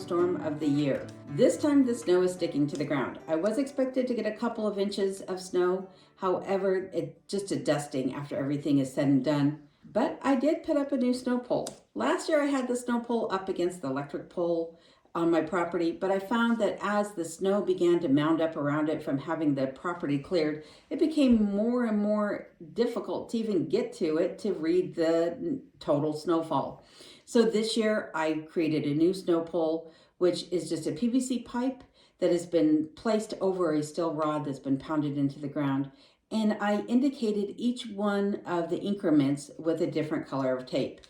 snowstorm of the year. This time the snow is sticking to the ground. I was expected to get a couple of inches of snow. However, it's just a dusting after everything is said and done. But I did put up a new snow pole. Last year I had the snow pole up against the electric pole on my property, but I found that as the snow began to mound up around it from having the property cleared, it became more and more difficult to even get to it to read the total snowfall. So this year I created a new snow pole, which is just a PVC pipe that has been placed over a steel rod that's been pounded into the ground. And I indicated each one of the increments with a different color of tape.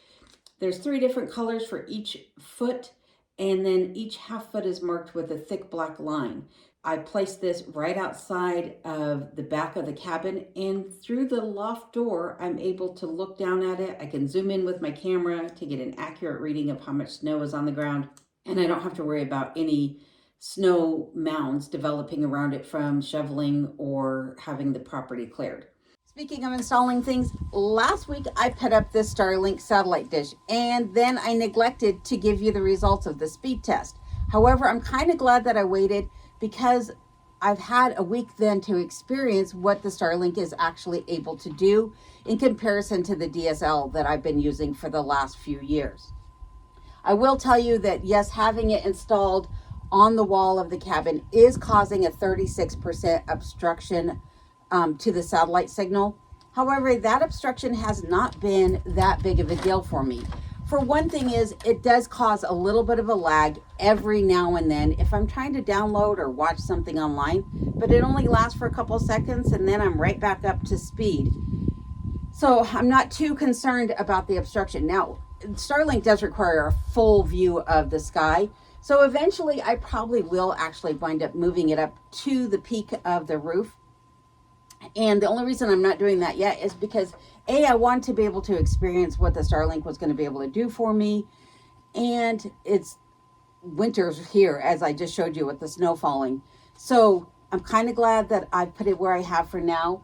There's 3 different colors for each foot, and then each half foot is marked with a thick black line. I placed this right outside of the back of the cabin, and through the loft door, I'm able to look down at it. I can zoom in with my camera to get an accurate reading of how much snow is on the ground, and I don't have to worry about any snow mounds developing around it from shoveling or having the property cleared. Speaking of installing things, last week I put up this Starlink satellite dish, and then I neglected to give you the results of the speed test. However, I'm kind of glad that I waited because I've had a week then to experience what the Starlink is actually able to do in comparison to the DSL that I've been using for the last few years. I will tell you that yes, having it installed on the wall of the cabin is causing a 36% obstruction to the satellite signal. However, that obstruction has not been that big of a deal for me. For one thing is, it does cause a little bit of a lag every now and then if I'm trying to download or watch something online, but it only lasts for a couple seconds and then I'm right back up to speed. So I'm not too concerned about the obstruction. Now, Starlink does require a full view of the sky. So eventually I probably will actually wind up moving it up to the peak of the roof. And the only reason I'm not doing that yet is because I want to be able to experience what the Starlink was going to be able to do for me. And it's winter's here, as I just showed you with the snow falling. So I'm kind of glad that I put it where I have for now.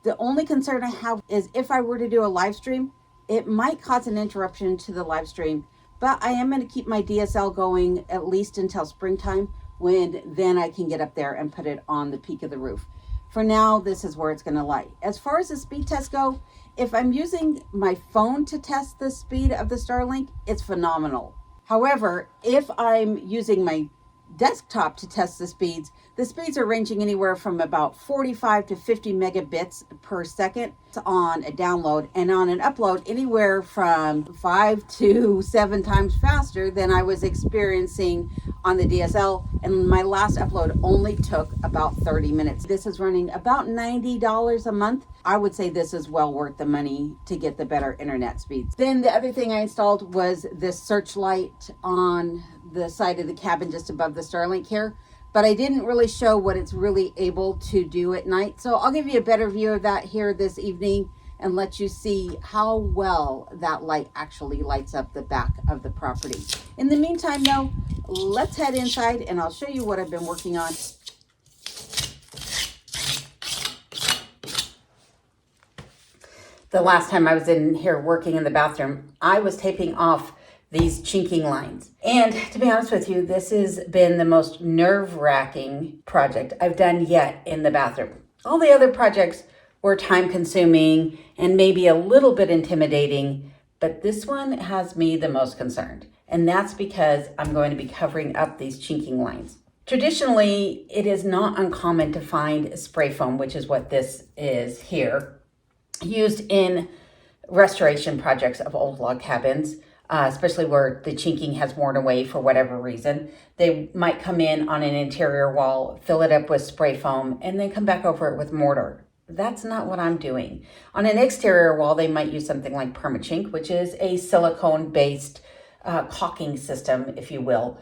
The only concern I have is if I were to do a live stream, it might cause an interruption to the live stream. But I am going to keep my DSL going at least until springtime, when then I can get up there and put it on the peak of the roof. For now, this is where it's going to lie. As far as the speed tests go, if I'm using my phone to test the speed of the Starlink, it's phenomenal. However, if I'm using my desktop to test the speeds are ranging anywhere from about 45 to 50 megabits per second on a download, and on an upload anywhere from 5 to 7 times faster than I was experiencing on the DSL. And my last upload only took about 30 minutes. This is running about $90 a month. I would say this is well worth the money to get the better internet speeds. Then the other thing I installed was this searchlight on the side of the cabin just above the Starlink here, but I didn't really show what it's really able to do at night. So I'll give you a better view of that here this evening and let you see how well that light actually lights up the back of the property. In the meantime though, let's head inside and I'll show you what I've been working on. The last time I was in here working in the bathroom, I was taping off these chinking lines. And to be honest with you, this has been the most nerve-wracking project I've done yet in the bathroom. All the other projects were time-consuming and maybe a little bit intimidating, but this one has me the most concerned. And that's because I'm going to be covering up these chinking lines. Traditionally, it is not uncommon to find spray foam, which is what this is here, used in restoration projects of old log cabins. Especially where the chinking has worn away for whatever reason. They might come in on an interior wall, fill it up with spray foam, and then come back over it with mortar. That's not what I'm doing. On an exterior wall, they might use something like permachink, which is a silicone-based caulking system, if you will,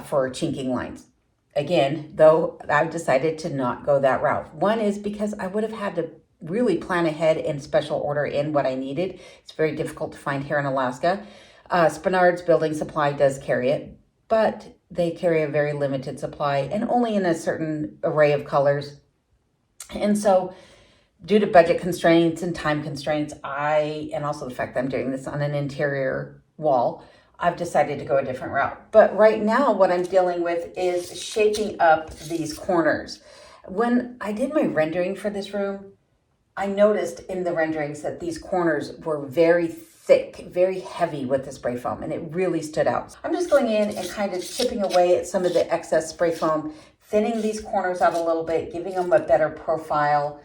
for chinking lines. Again, though, I've decided to not go that route. One is because I would have had to really plan ahead and special order in what I needed. It's very difficult to find here in Alaska. Spenard's Building Supply does carry it, but they carry a very limited supply and only in a certain array of colors. And so due to budget constraints and time constraints, and also the fact that I'm doing this on an interior wall, I've decided to go a different route. But right now what I'm dealing with is shaping up these corners. When I did my rendering for this room, I noticed in the renderings that these corners were very thick, very heavy with the spray foam, and it really stood out. I'm just going in and kind of chipping away at some of the excess spray foam, thinning these corners out a little bit, giving them a better profile,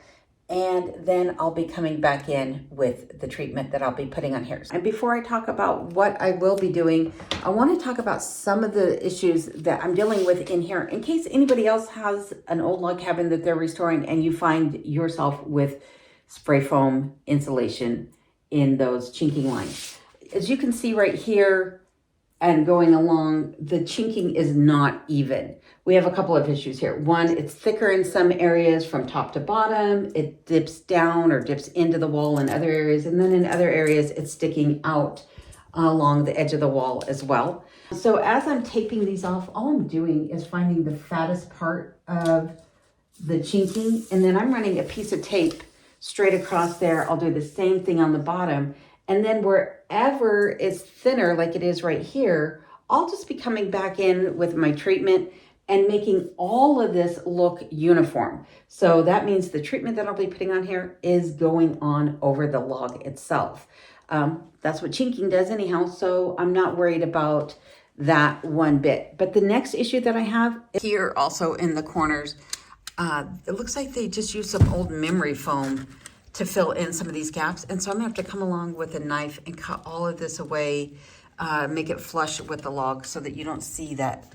and then I'll be coming back in with the treatment that I'll be putting on here. And before I talk about what I will be doing, I want to talk about some of the issues that I'm dealing with in here, in case anybody else has an old log cabin that they're restoring and you find yourself with spray foam insulation in those chinking lines. As you can see right here and going along, the chinking is not even. We have a couple of issues here. One, it's thicker in some areas from top to bottom. It dips down or dips into the wall in other areas. And then in other areas, it's sticking out along the edge of the wall as well. So as I'm taping these off, all I'm doing is finding the fattest part of the chinking. And then I'm running a piece of tape straight across there. I'll do the same thing on the bottom. And then wherever is thinner, like it is right here, I'll just be coming back in with my treatment and making all of this look uniform. So that means the treatment that I'll be putting on here is going on over the log itself. That's what chinking does anyhow, so I'm not worried about that one bit. But the next issue that I have is here also in the corners. It looks like they just used some old memory foam to fill in some of these gaps. And so I'm gonna have to come along with a knife and cut all of this away, make it flush with the log so that you don't see that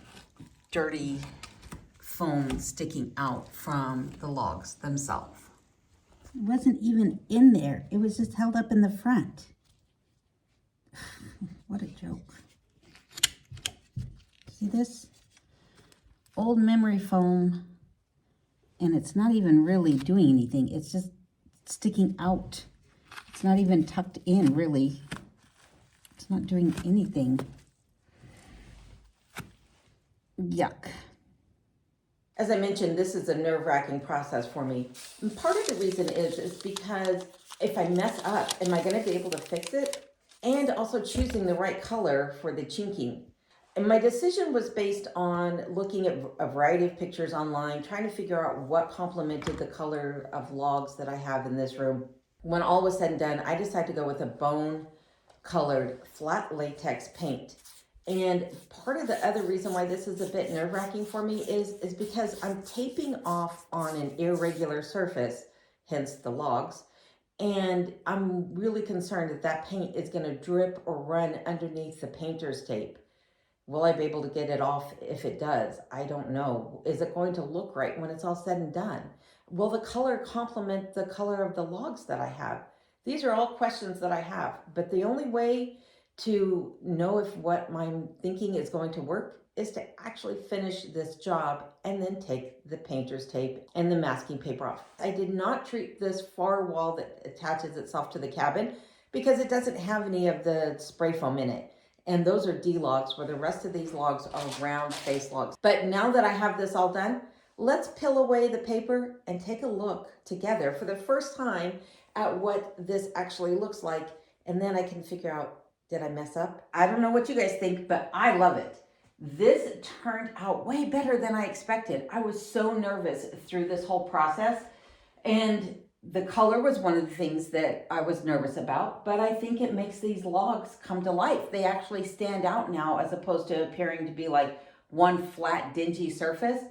dirty foam sticking out from the logs themselves. It wasn't even in there. It was just held up in the front. What a joke. See this? Old memory foam, and it's not even really doing anything. It's just sticking out. It's not even tucked in, really. It's not doing anything. Yuck. As I mentioned, this is a nerve-wracking process for me. And part of the reason is because if I mess up, am I going to be able to fix it? And also choosing the right color for the chinking. And my decision was based on looking at a variety of pictures online, trying to figure out what complemented the color of logs that I have in this room. When all was said and done, I decided to go with a bone-colored flat latex paint. And part of the other reason why this is a bit nerve-wracking for me is because I'm taping off on an irregular surface, hence the logs, and I'm really concerned that that paint is going to drip or run underneath the painter's tape. Will I be able to get it off if it does? I don't know. Is it going to look right when it's all said and done? Will the color complement the color of the logs that I have? These are all questions that I have, but the only way to know if what I'm thinking is going to work is to actually finish this job and then take the painter's tape and the masking paper off. I did not treat this far wall that attaches itself to the cabin because it doesn't have any of the spray foam in it. And those are D logs, where the rest of these logs are round face logs. But now that I have this all done, let's peel away the paper and take a look together for the first time at what this actually looks like. And then I can figure out, did I mess up? I don't know what you guys think, but I love it. This turned out way better than I expected. I was so nervous through this whole process, and the color was one of the things that I was nervous about, but I think it makes these logs come to life. They actually stand out now as opposed to appearing to be like one flat, dingy surface.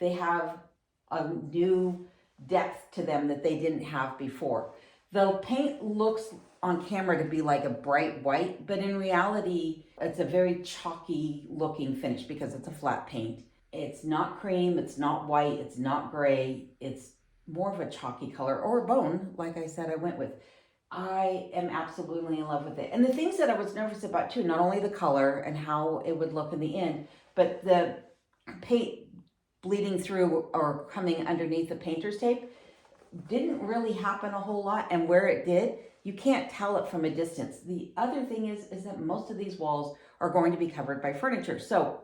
They have a new depth to them that they didn't have before. The paint looks on camera to be like a bright white, but in reality, it's a very chalky looking finish because it's a flat paint. It's not cream, it's not white, it's not gray, it's more of a chalky color, or bone, like I said I went with. I am absolutely in love with it. And the things that I was nervous about too, not only the color and how it would look in the end, but the paint bleeding through or coming underneath the painter's tape didn't really happen a whole lot. And where it did, you can't tell it from a distance. The other thing is that most of these walls are going to be covered by furniture. So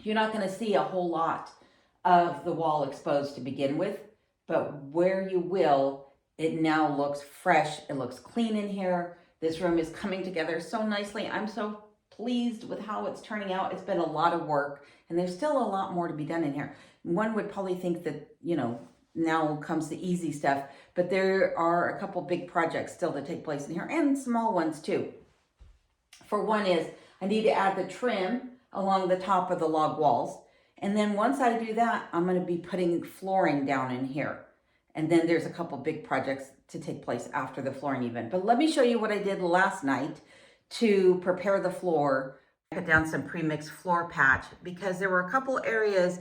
you're not going to see a whole lot of the wall exposed to begin with, but where you will, it now looks fresh. It looks clean in here. This room is coming together so nicely. I'm so pleased with how it's turning out. It's been a lot of work, and there's still a lot more to be done in here. One would probably think that, you know, now comes the easy stuff, but there are a couple big projects still to take place in here, and small ones too. For one is, I need to add the trim along the top of the log walls. And then once I do that, I'm going to be putting flooring down in here. And then there's a couple big projects to take place after the flooring even. But let me show you what I did last night to prepare the floor. I put down some pre-mixed floor patch because there were a couple areas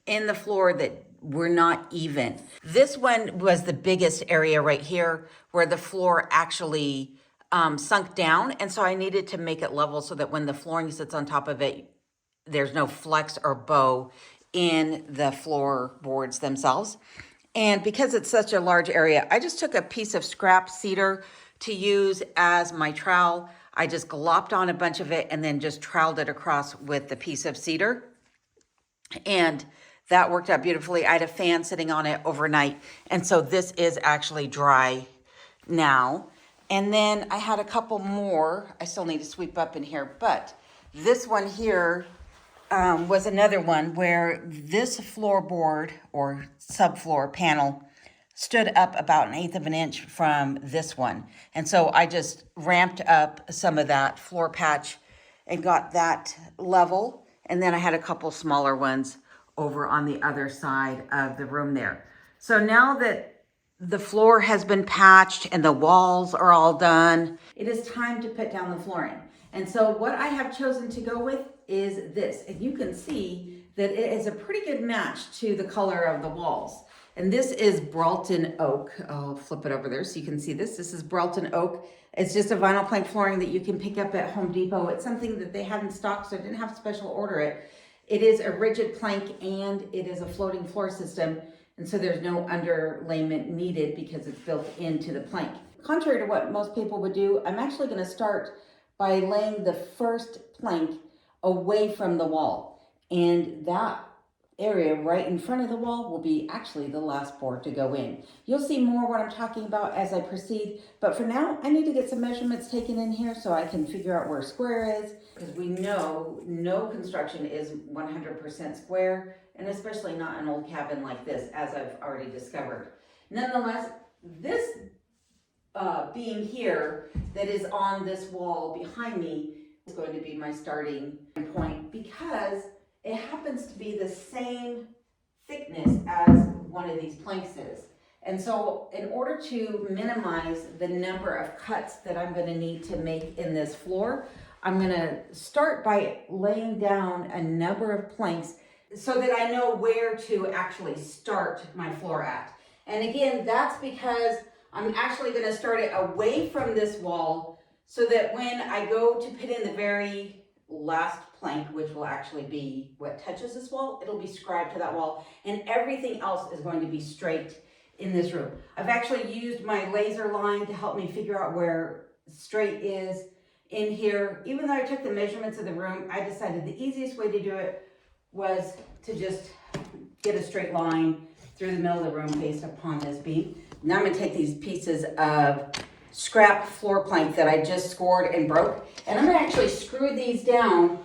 in the floor that were not even. This one was the biggest area right here where the floor actually sunk down. And so I needed to make it level so that when the flooring sits on top of it, there's no flex or bow in the floorboards themselves. And because it's such a large area, I just took a piece of scrap cedar to use as my trowel. I just glopped on a bunch of it and then just troweled it across with the piece of cedar. And that worked out beautifully. I had a fan sitting on it overnight. And so this is actually dry now. And then I had a couple more. I still need to sweep up in here, but this one here was another one where this floorboard or subfloor panel stood up about 1/8 of an inch from this one. And so I just ramped up some of that floor patch and got that level. And then I had a couple smaller ones over on the other side of the room there. So now that the floor has been patched and the walls are all done, it is time to put down the flooring. And so what I have chosen to go with is this. And you can see that it is a pretty good match to the color of the walls. And this is Broughton oak. I'll flip it over there so you can see this. This is Broughton oak. It's just a vinyl plank flooring that you can pick up at Home Depot. It's something that they had in stock, so I didn't have to special order it. It is a rigid plank and it is a floating floor system. And so there's no underlayment needed because it's built into the plank. Contrary to what most people would do, I'm actually going to start by laying the first plank away from the wall. And that area right in front of the wall will be actually the last board to go in. You'll see more what I'm talking about as I proceed, but for now I need to get some measurements taken in here so I can figure out where square is, because we know no construction is 100% square, and especially not an old cabin like this, as I've already discovered. Nonetheless, this being here that is on this wall behind me is going to be my starting point, because it happens to be the same thickness as one of these planks is. And so in order to minimize the number of cuts that I'm going to need to make in this floor, I'm going to start by laying down a number of planks so that I know where to actually start my floor at. And again, that's because I'm actually going to start it away from this wall so that when I go to put in the very last plank, which will actually be what touches this wall, it'll be scribed to that wall, and everything else is going to be straight in this room. I've actually used my laser line to help me figure out where straight is in here. Even though I took the measurements of the room, I decided the easiest way to do it was to just get a straight line through the middle of the room based upon this beam. Now I'm going to take these pieces of scrap floor plank that I just scored and broke, and I'm going to actually screw these down,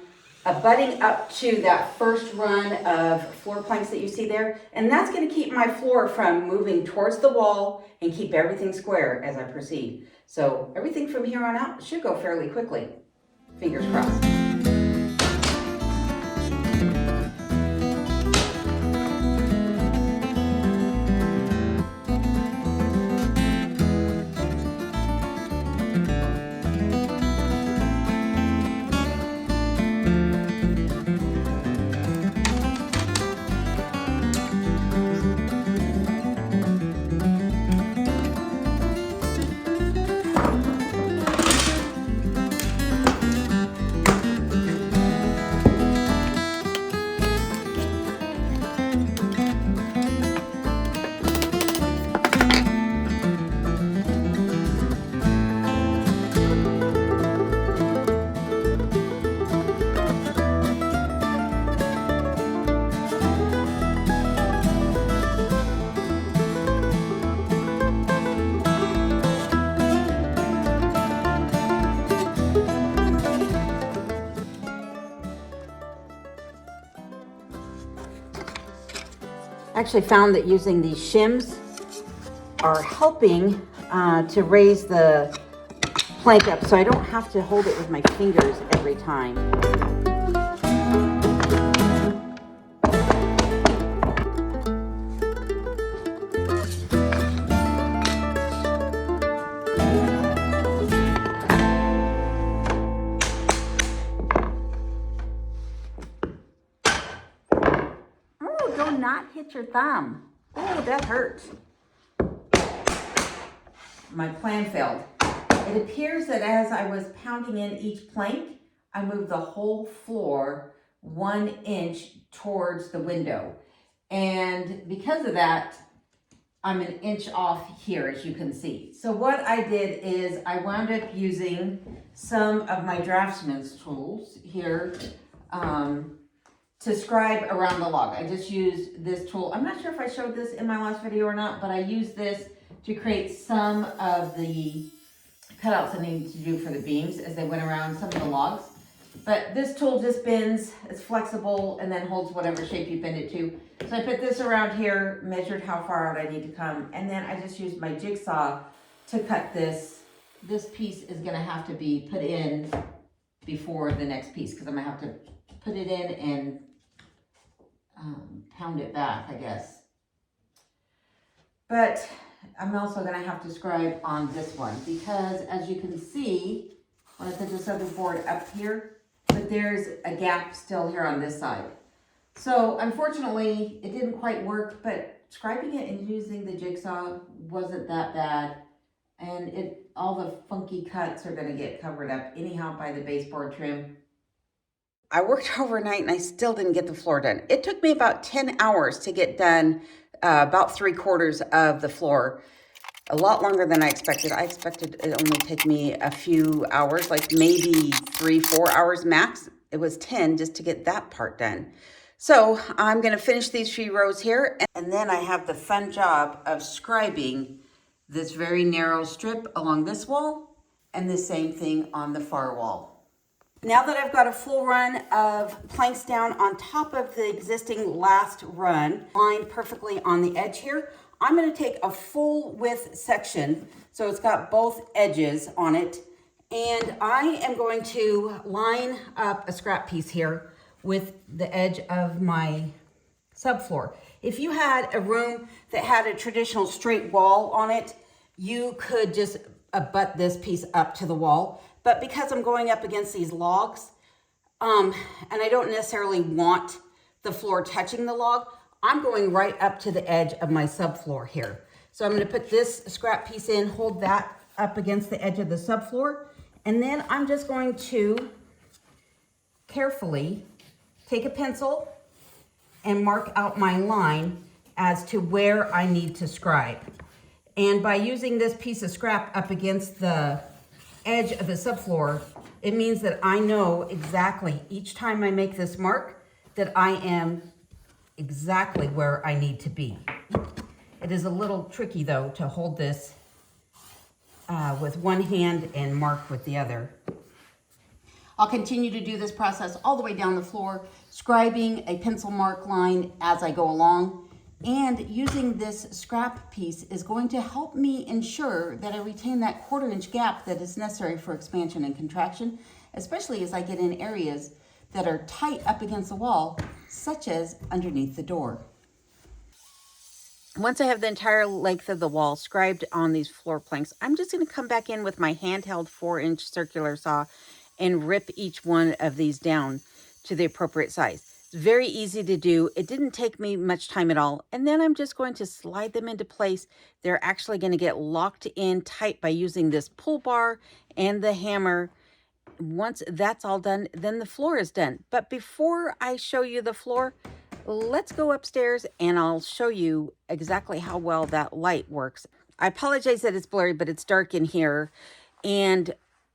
abutting up to that first run of floor planks that you see there, and that's going to keep my floor from moving towards the wall and keep everything square as I proceed. So everything from here on out should go fairly quickly. Fingers crossed. I actually found that using these shims are helping to raise the plank up so I don't have to hold it with my fingers every time. Oh, do not hit your thumb. Oh, that hurts. My plan failed. It appears that as I was pounding in each plank, I moved the whole floor 1 inch towards the window. And because of that, I'm an inch off here, as you can see. So what I did is I wound up using some of my draftsman's tools here to scribe around the log. I just used this tool. I'm not sure if I showed this in my last video or not, but I used this to create some of the cutouts I needed to do for the beams as they went around some of the logs. But this tool just bends, it's flexible, and then holds whatever shape you bend it to. So I put this around here, measured how far out I need to come, and then I just used my jigsaw to cut this. This piece is gonna have to be put in before the next piece, because I'm gonna have to put it in and pound it back, I guess. But I'm also gonna have to scribe on this one, because as you can see, when I put this other board up here, but there's a gap still here on this side. So unfortunately, it didn't quite work, but scribing it and using the jigsaw wasn't that bad. And all the funky cuts are gonna get covered up anyhow by the baseboard trim. I worked overnight and I still didn't get the floor done. It took me about 10 hours to get done about 3/4 of the floor. A lot longer than I expected. I expected it only take me a few hours, like maybe 3-4 hours max. It was 10 just to get that part done. So I'm gonna finish these few rows here, and then I have the fun job of scribing this very narrow strip along this wall and the same thing on the far wall. Now that I've got a full run of planks down on top of the existing last run, lined perfectly on the edge here, I'm going to take a full width section, so it's got both edges on it, and I am going to line up a scrap piece here with the edge of my subfloor. If you had a room that had a traditional straight wall on it, you could just butt this piece up to the wall. But because I'm going up against these logs, and I don't necessarily want the floor touching the log, I'm going right up to the edge of my subfloor here. So I'm going to put this scrap piece in, hold that up against the edge of the subfloor, and then I'm just going to carefully take a pencil and mark out my line as to where I need to scribe. And by using this piece of scrap up against the edge of the subfloor, it means that I know exactly each time I make this mark that I am exactly where I need to be. It is a little tricky though to hold this with one hand and mark with the other. I'll continue to do this process all the way down the floor, scribing a pencil mark line as I go along. And using this scrap piece is going to help me ensure that I retain that 1/4 inch gap that is necessary for expansion and contraction, especially as I get in areas that are tight up against the wall, such as underneath the door. Once I have the entire length of the wall scribed on these floor planks, I'm just going to come back in with my handheld 4-inch circular saw and rip each one of these down to the appropriate size. It's very easy to do. It didn't take me much time at all. And then I'm just going to slide them into place. They're actually going to get locked in tight by using this pull bar and the hammer. Once that's all done, then the floor is done. But before I show you the floor, let's go upstairs and I'll show you exactly how well that light works. I apologize that it's blurry, but it's dark in here. And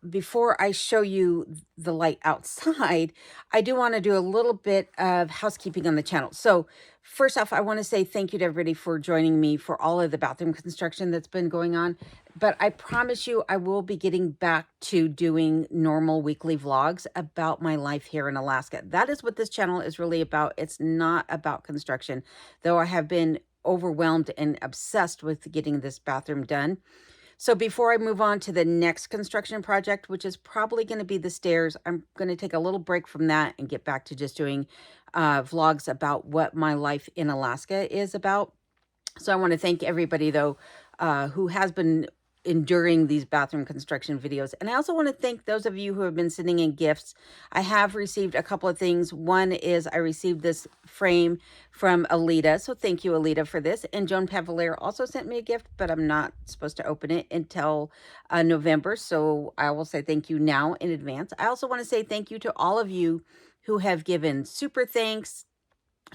before I show you the light outside, I do want to do a little bit of housekeeping on the channel. So first off, I want to say thank you to everybody for joining me for all of the bathroom construction that's been going on. But I promise you, I will be getting back to doing normal weekly vlogs about my life here in Alaska. That is what this channel is really about. It's not about construction, though I have been overwhelmed and obsessed with getting this bathroom done. So before I move on to the next construction project, which is probably going to be the stairs, I'm going to take a little break from that and get back to just doing vlogs about what my life in Alaska is about. So I want to thank everybody, though, who has been enduring these bathroom construction videos. And I also want to thank those of you who have been sending in gifts. I have received a couple of things. One is I received this frame from Alita. So thank you, Alita, for this. And Joan Pavalier also sent me a gift, but I'm not supposed to open it until November. So I will say thank you now in advance. I also want to say thank you to all of you who have given super thanks,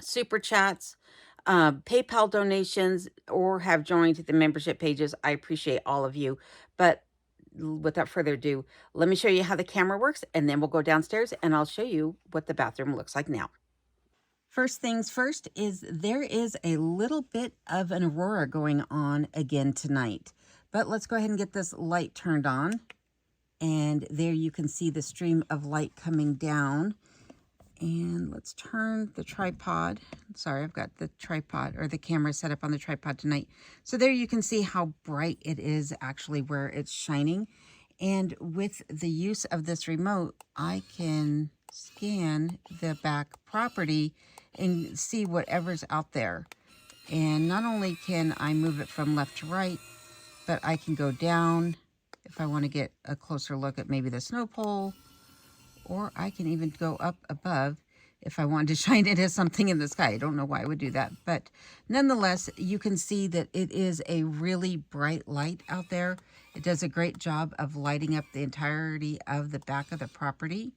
super chats, PayPal donations, or have joined the membership pages. I appreciate all of you. But without further ado, let me show you how the camera works, and then we'll go downstairs and I'll show you what the bathroom looks like now. First things first is there is a little bit of an aurora going on again tonight. But let's go ahead and get this light turned on. And there you can see the stream of light coming down. And let's turn the tripod. Sorry, I've got the tripod or the camera set up on the tripod tonight. So there you can see how bright it is actually where it's shining. And with the use of this remote, I can scan the back property and see whatever's out there. And not only can I move it from left to right, but I can go down if I want to get a closer look at maybe the snow pole. Or I can even go up above if I wanted to shine it as something in the sky. I don't know why I would do that. But nonetheless, you can see that it is a really bright light out there. It does a great job of lighting up the entirety of the back of the property.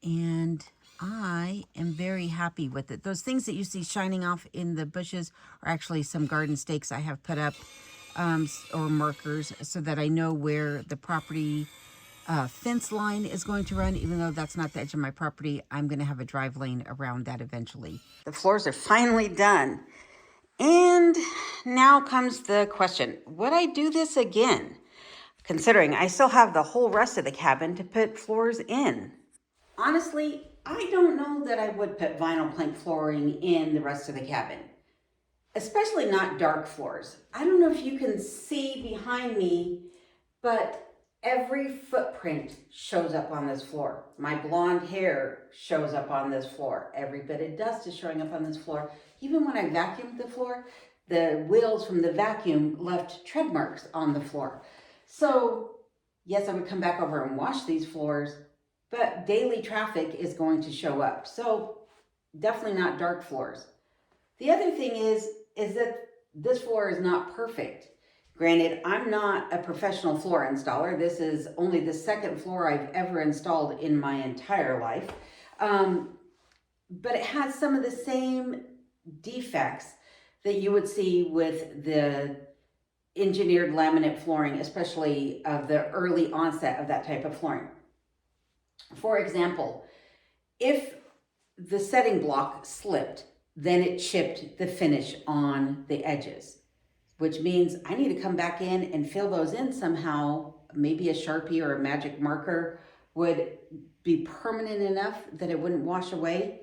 And I am very happy with it. Those things that you see shining off in the bushes are actually some garden stakes I have put up or markers so that I know where the property fence line is going to run. Even though that's not the edge of my property, I'm going to have a drive lane around that eventually. The floors are finally done. And now comes the question, would I do this again? Considering I still have the whole rest of the cabin to put floors in. Honestly, I don't know that I would put vinyl plank flooring in the rest of the cabin. Especially not dark floors. I don't know if you can see behind me, but every footprint shows up on this floor. My blonde hair shows up on this floor. Every bit of dust is showing up on this floor. Even when I vacuumed the floor, the wheels from the vacuum left tread marks on the floor. So yes, I would come back over and wash these floors, but daily traffic is going to show up. So definitely not dark floors. The other thing is that this floor is not perfect. Granted, I'm not a professional floor installer. This is only the second floor I've ever installed in my entire life. But it has some of the same defects that you would see with the engineered laminate flooring, especially of the early onset of that type of flooring. For example, if the setting block slipped, then it chipped the finish on the edges, which means I need to come back in and fill those in somehow. Maybe a Sharpie or a magic marker would be permanent enough that it wouldn't wash away,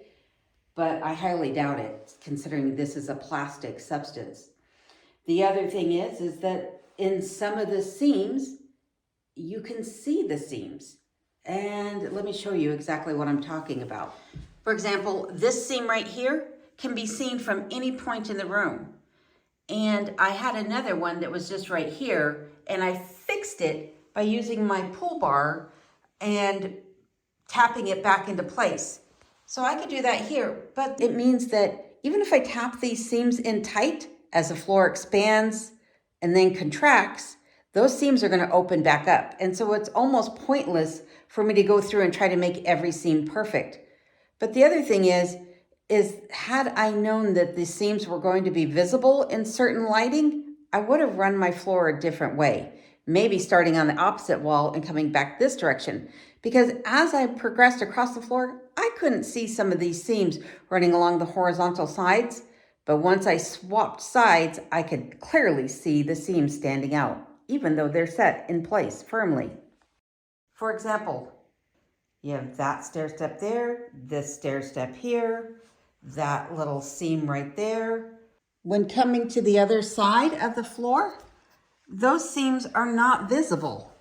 but I highly doubt it, considering this is a plastic substance. The other thing is that in some of the seams, you can see the seams. And let me show you exactly what I'm talking about. For example, this seam right here can be seen from any point in the room. And I had another one that was just right here, and I fixed it by using my pull bar and tapping it back into place. So I could do that here, but it means that even if I tap these seams in tight, as the floor expands and then contracts, those seams are going to open back up. And so it's almost pointless for me to go through and try to make every seam perfect. But the other thing is had I known that the seams were going to be visible in certain lighting, I would have run my floor a different way. maybe starting on the opposite wall and coming back this direction. Because as I progressed across the floor, I couldn't see some of these seams running along the horizontal sides. But once I swapped sides, I could clearly see the seams standing out, even though they're set in place firmly. For example, you have that stair step there, this stair step here, that little seam right there. When coming to the other side of the floor, those seams are not visible.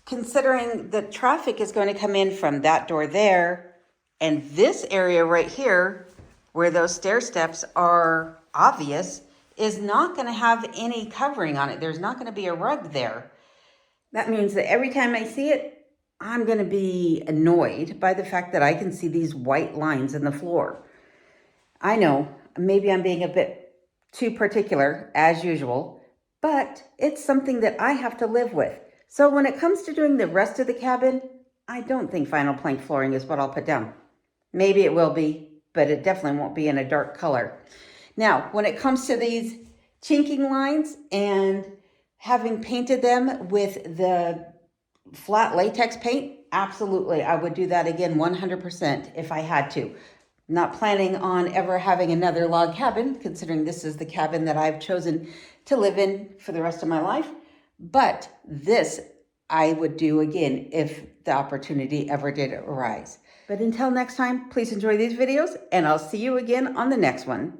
Considering the traffic is going to come in from that door there and this area right here where those stair steps are obvious is not going to have any covering on it. There's not going to be a rug there. That means that every time I see it, I'm going to be annoyed by the fact that I can see these white lines in the floor. I know, maybe I'm being a bit too particular as usual, but it's something that I have to live with. So when it comes to doing the rest of the cabin, I don't think vinyl plank flooring is what I'll put down. Maybe it will be, but it definitely won't be in a dark color. Now, when it comes to these chinking lines and having painted them with the flat latex paint, absolutely, I would do that again 100% if I had to. Not planning on ever having another log cabin, considering this is the cabin that I've chosen to live in for the rest of my life. But this I would do again if the opportunity ever did arise. But until next time, please enjoy these videos, and I'll see you again on the next one.